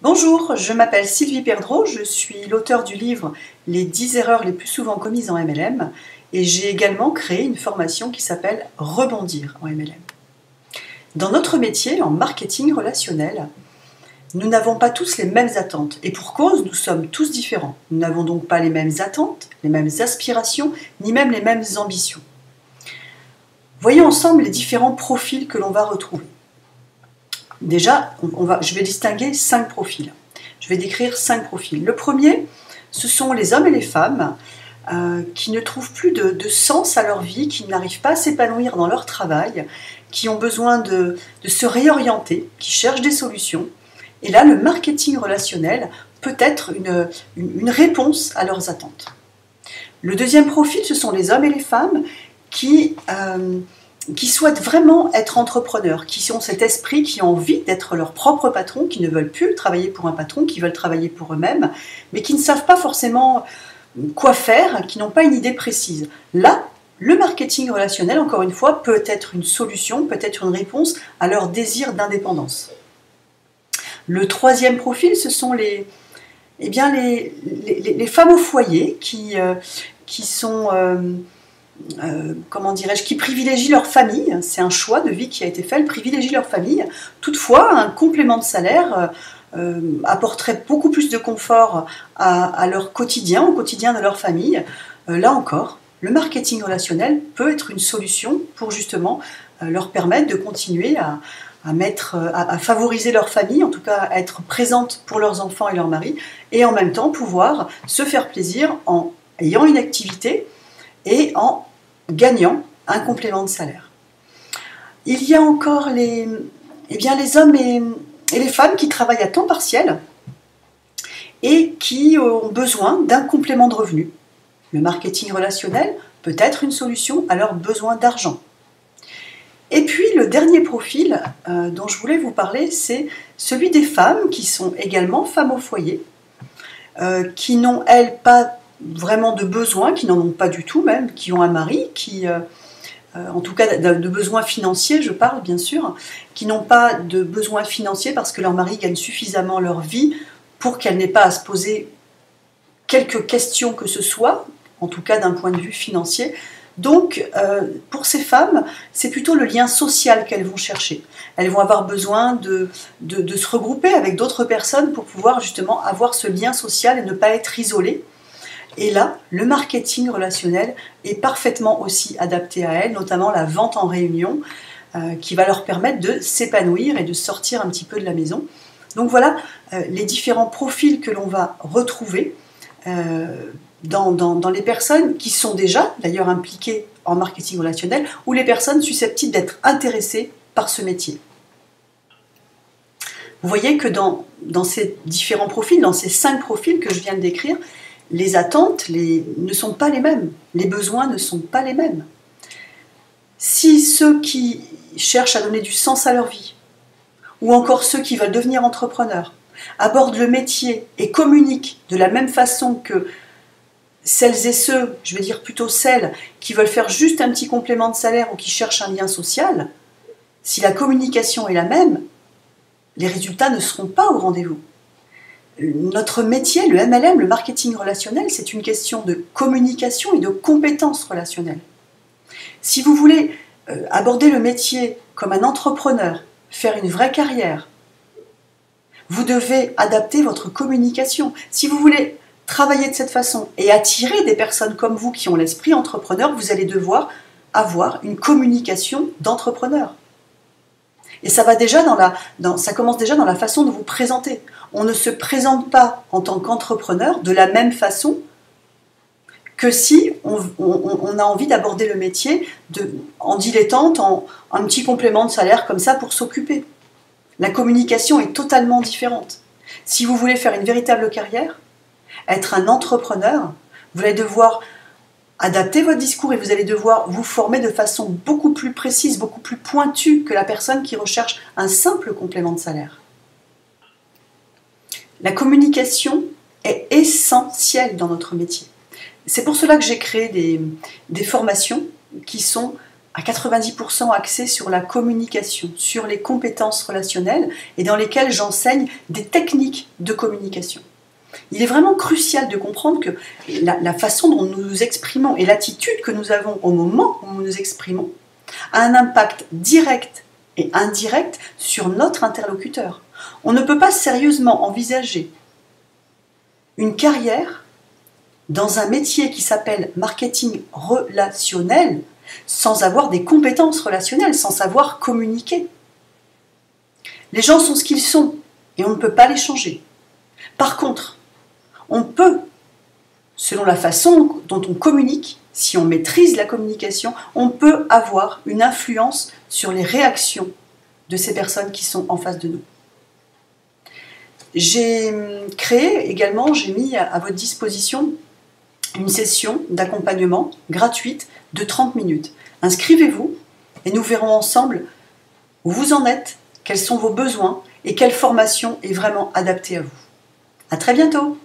Bonjour, je m'appelle Sylvie Perdreau, je suis l'auteur du livre Les 10 erreurs les plus souvent commises en MLM et j'ai également créé une formation qui s'appelle Rebondir en MLM. Dans notre métier, en marketing relationnel, nous n'avons pas tous les mêmes attentes et pour cause, nous sommes tous différents. Nous n'avons donc pas les mêmes attentes, les mêmes aspirations, ni même les mêmes ambitions. Voyons ensemble les différents profils que l'on va retrouver. Déjà, je vais distinguer 5 profils. Je vais décrire 5 profils. Le premier, ce sont les hommes et les femmes qui ne trouvent plus de sens à leur vie, qui n'arrivent pas à s'épanouir dans leur travail, qui ont besoin de se réorienter, qui cherchent des solutions. Et là, le marketing relationnel peut être une réponse à leurs attentes. Le deuxième profil, ce sont les hommes et les femmes qui souhaitent vraiment être entrepreneurs, qui ont cet esprit, qui ont envie d'être leur propre patron, qui ne veulent plus travailler pour un patron, qui veulent travailler pour eux-mêmes, mais qui ne savent pas forcément quoi faire, qui n'ont pas une idée précise. Là, le marketing relationnel, encore une fois, peut être une solution, peut être une réponse à leur désir d'indépendance. Le troisième profil, ce sont les femmes au foyer qui sont... qui privilégient leur famille, c'est un choix de vie qui a été fait, elles privilégient leur famille. Toutefois, un complément de salaire apporterait beaucoup plus de confort à leur quotidien, au quotidien de leur famille. Là encore, le marketing relationnel peut être une solution pour justement leur permettre de continuer à favoriser leur famille, en tout cas à être présente pour leurs enfants et leur mari, et en même temps pouvoir se faire plaisir en ayant une activité et en gagnant un complément de salaire. Il y a encore les hommes et les femmes qui travaillent à temps partiel et qui ont besoin d'un complément de revenu. Le marketing relationnel peut être une solution à leurs besoins d'argent. Et puis le dernier profil dont je voulais vous parler, c'est celui des femmes qui sont également femmes au foyer, qui n'ont, elles, pas vraiment de besoins, qui n'en ont pas du tout même, qui ont un mari, en tout cas de besoins financiers, je parle bien sûr, qui n'ont pas de besoins financiers parce que leur mari gagne suffisamment leur vie pour qu'elle n'ait pas à se poser quelques questions que ce soit, en tout cas d'un point de vue financier. Donc, pour ces femmes, c'est plutôt le lien social qu'elles vont chercher. Elles vont avoir besoin de se regrouper avec d'autres personnes pour pouvoir justement avoir ce lien social et ne pas être isolées. Et là, le marketing relationnel est parfaitement aussi adapté à elles, notamment la vente en réunion, qui va leur permettre de s'épanouir et de sortir un petit peu de la maison. Donc voilà les différents profils que l'on va retrouver dans les personnes qui sont déjà d'ailleurs impliquées en marketing relationnel ou les personnes susceptibles d'être intéressées par ce métier. Vous voyez que dans ces différents profils, dans ces 5 profils que je viens de décrire, les attentes ne sont pas les mêmes, les besoins ne sont pas les mêmes. Si ceux qui cherchent à donner du sens à leur vie, ou encore ceux qui veulent devenir entrepreneurs, abordent le métier et communiquent de la même façon que celles et ceux, je vais dire plutôt celles, qui veulent faire juste un petit complément de salaire ou qui cherchent un lien social, si la communication est la même, les résultats ne seront pas au rendez-vous. Notre métier, le MLM, le marketing relationnel, c'est une question de communication et de compétences relationnelles. Si vous voulez aborder le métier comme un entrepreneur, faire une vraie carrière, vous devez adapter votre communication. Si vous voulez travailler de cette façon et attirer des personnes comme vous qui ont l'esprit entrepreneur, vous allez devoir avoir une communication d'entrepreneur. Et ça commence déjà dans la façon de vous présenter. On ne se présente pas en tant qu'entrepreneur de la même façon que si on a envie d'aborder le métier en dilettante, en un petit complément de salaire comme ça pour s'occuper. La communication est totalement différente. Si vous voulez faire une véritable carrière, être un entrepreneur, vous allez devoir adapter votre discours et vous allez devoir vous former de façon beaucoup plus précise, beaucoup plus pointue que la personne qui recherche un simple complément de salaire. La communication est essentielle dans notre métier. C'est pour cela que j'ai créé des formations qui sont à 90% axés sur la communication, sur les compétences relationnelles et dans lesquelles j'enseigne des techniques de communication. Il est vraiment crucial de comprendre que la façon dont nous nous exprimons et l'attitude que nous avons au moment où nous nous exprimons a un impact direct et indirect sur notre interlocuteur. On ne peut pas sérieusement envisager une carrière dans un métier qui s'appelle marketing relationnel sans avoir des compétences relationnelles, sans savoir communiquer. Les gens sont ce qu'ils sont et on ne peut pas les changer. Par contre, on peut, selon la façon dont on communique, si on maîtrise la communication, on peut avoir une influence sur les réactions de ces personnes qui sont en face de nous. J'ai créé également, j'ai mis à votre disposition une session d'accompagnement gratuite de 30 minutes. Inscrivez-vous et nous verrons ensemble où vous en êtes, quels sont vos besoins et quelle formation est vraiment adaptée à vous. À très bientôt!